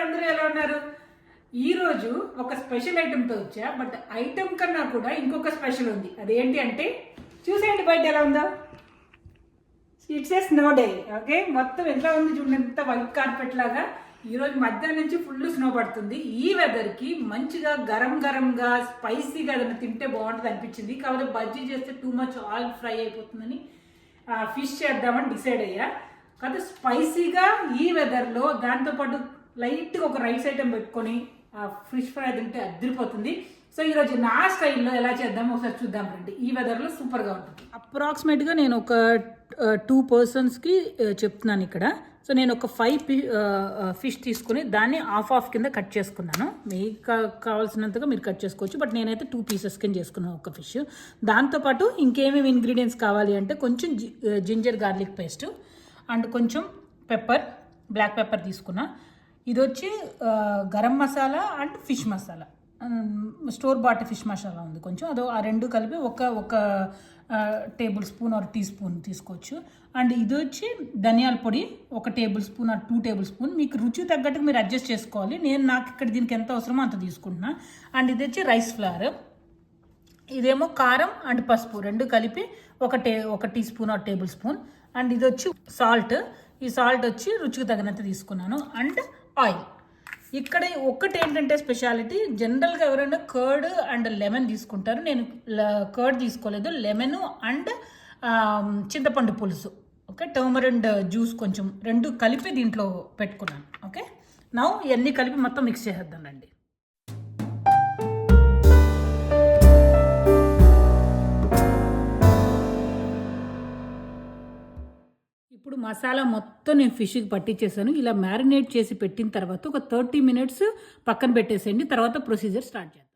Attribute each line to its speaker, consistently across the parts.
Speaker 1: అందరూ ఎలా ఉన్నారు? ఈరోజు ఒక స్పెషల్ ఐటెంతో వచ్చా. బట్ ఐటెం కన్నా కూడా ఇంకొక స్పెషల్ ఉంది. అదేంటి అంటే చూసేయండి బయట ఎలా ఉందో. It's a snow day. Okay, మొత్తం ఎట్లా ఉంది చూడండి, ఎంత వైట్ కార్పెట్ లాగా. ఈరోజు మధ్యాహ్నం నుంచి ఫుల్ స్నో పడుతుంది. ఈ వెదర్కి మంచిగా గరంగా స్పైసీగా ఏదైనా తింటే బాగుంటుంది అనిపించింది. కాకపోతే బజ్జీ చేస్తే టూ మచ్ ఆయిల్ ఫ్రై అయిపోతుందని ఫిష్ చేద్దామని డిసైడ్ అయ్యా. కాకపోతే స్పైసీగా ఈ వెదర్లో దాంతోపాటు లైట్గా ఒక రైస్ ఐటెం పెట్టుకొని ఫిష్ ఫ్రై తింటే అదిరిపోతుంది. సో ఈరోజు నా స్టైల్లో ఎలా చేద్దామో ఒకసారి చూద్దాం రండి. ఈ వెదర్లో సూపర్గా ఉంటుంది. అప్రాక్సిమేట్గా నేను ఒక 2 పర్సన్స్కి చెప్తున్నాను ఇక్కడ. సో నేను ఒక 5 ఫిష్ తీసుకుని దాన్ని హాఫ్ కింద కట్ చేసుకున్నాను. మీకు కావాల్సినంతగా మీరు కట్ చేసుకోవచ్చు. బట్ నేనైతే 2 పీసెస్ కింద చేసుకున్నాను ఒక ఫిష్. దాంతోపాటు ఇంకేమేమి ఇంగ్రీడియంట్స్ కావాలి అంటే కొంచెం జింజర్ గార్లిక్ పేస్ట్ అండ్ కొంచెం పెప్పర్, బ్లాక్ పెప్పర్ తీసుకున్నా. ఇది వచ్చి garam masala and fish masala, store bought fish masala ఉంది కొంచెం, అదో ఆ రెండు కలిపి ఒక tablespoon or teaspoon తీసుకోవచ్చు. అండ్ ఇది వచ్చి ధనియాల పొడి 1 tablespoon or 2 tablespoon, మీకు రుచి తగ్గట్టుగా మీరు అడ్జస్ట్ చేసుకోవాలి. నాకు ఇక్కడ దీనికి ఎంత అవసరమో అంత తీసుకుంటున్నా. అండ్ ఇది వచ్చి రైస్ ఫ్లవర్, ఇదేమో కారం అండ్ పసుపు రెండు కలిపి ఒక teaspoon or tablespoon. And ఇది వచ్చి సాల్ట్, ఈ సాల్ట్ వచ్చి రుచికి తగినంత తీసుకున్నాను. And oil. ఇక్కడ ఒక్కటి ఏంటంటే స్పెషాలిటీ, జనరల్గా ఎవరైనా కర్డ్ అండ్ లెమన్ తీసుకుంటారు. నేను కర్డ్ తీసుకోలేదు, లెమన్ అండ్ చింతపండు పులుసు, ఓకే, టర్మరిక్ జ్యూస్ కొంచెం రెండు కలిపి దీంట్లో పెట్టుకున్నాను. ఓకే, నౌ ఇవన్నీ కలిపి మొత్తం మిక్స్ చేసేద్దాం రండి. ఇప్పుడు మసాలా మొత్తం నేను ఫిష్కి పట్టించేసాను. ఇలా మ్యారినేట్ చేసి పెట్టిన తర్వాత ఒక 30 మినిట్స్ పక్కన పెట్టేసేయండి. తర్వాత ప్రొసీజర్ స్టార్ట్ చేద్దాం.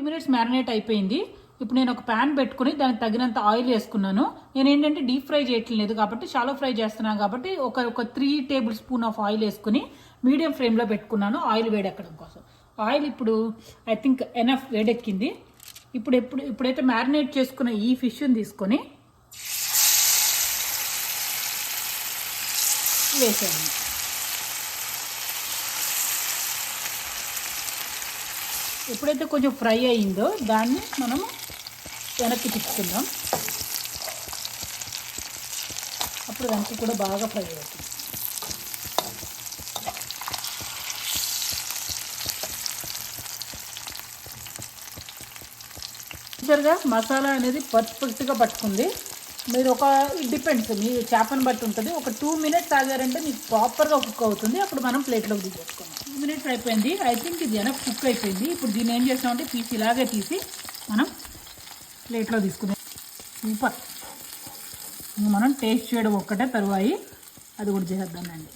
Speaker 1: మినిట్స్ మ్యారినేట్ అయిపోయింది. ఇప్పుడు నేను ఒక ప్యాన్ పెట్టుకుని దానికి తగినంత ఆయిల్ వేసుకున్నాను. నేను ఏంటంటే డీప్ ఫ్రై చేయట్లేదు కాబట్టి, షాలో ఫ్రై చేస్తున్నాను కాబట్టి ఒక 3 టేబుల్ స్పూన్ ఆఫ్ ఆయిల్ వేసుకుని మీడియం ఫ్లేమ్లో పెట్టుకున్నాను ఆయిల్ వేడెక్కడం కోసం. ఆయిల్ ఇప్పుడు ఐ థింక్ ఎనఫ్ వేడెక్కింది. ఇప్పుడైతే మ్యారినేట్ చేసుకున్న ఈ ఫిష్ని తీసుకొని వేసేయండి. ఎప్పుడైతే కొంచెం ఫ్రై అయ్యిందో దాన్ని మనము వెనక్కి తిప్పుకుందాం. అప్పుడు వెనక్కి కూడా బాగా ఫ్రై అవుతుంది. చూసారుగా మసాలా అనేది పర్ఫెక్ట్గా పట్టుకుంది. మీరు డిపెండ్స్, మీ చేపను బట్టి ఉంటుంది. ఒక 2 మినిట్స్ ఆగారంటే మీకు ప్రాపర్గా కుక్ అవుతుంది. అప్పుడు మనం ప్లేట్లోకి దిగేసుకోండి. 2 మినిట్స్ అయిపోయింది. ఐ థింక్ ఇది ఎనఫ్ కుక్ అయిపోయింది. ఇప్పుడు దీన్ని ఏం చేస్తామంటే పీస్ ఇలాగే తీసి మనం ప్లేట్లో తీసుకున్నాం. సూపర్. మనం టేస్ట్ చేయడం ఒక్కటే తరువాయి అది కూడా చేద్దామండి.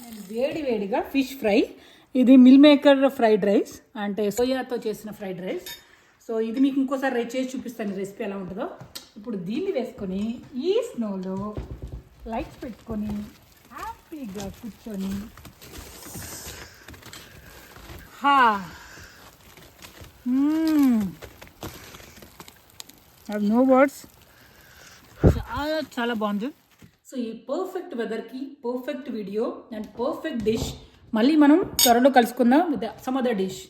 Speaker 1: వేడిగా ఫిష్ ఫ్రై, ఇది మిల్ మేకర్ ఫ్రైడ్ రైస్ అంటే సోయాతో చేసిన ఫ్రైడ్ రైస్. సో ఇది మీకు ఇంకోసారి చేసి చూపిస్తాను రెసిపీ ఎలా ఉంటుందో. ఇప్పుడు దీన్ని వేసుకొని ఈ స్నోలో లైట్స్ పెట్టుకొని హ్యాపీగా కూర్చొని నో వర్డ్స్, చాలా బాగుంది. సో ఈ పర్ఫెక్ట్ వెదర్కి perfect video and perfect dish మళ్ళీ మనం త్వరలో కలుసుకుందాం విత్ సమ్ అదర్ డిష్.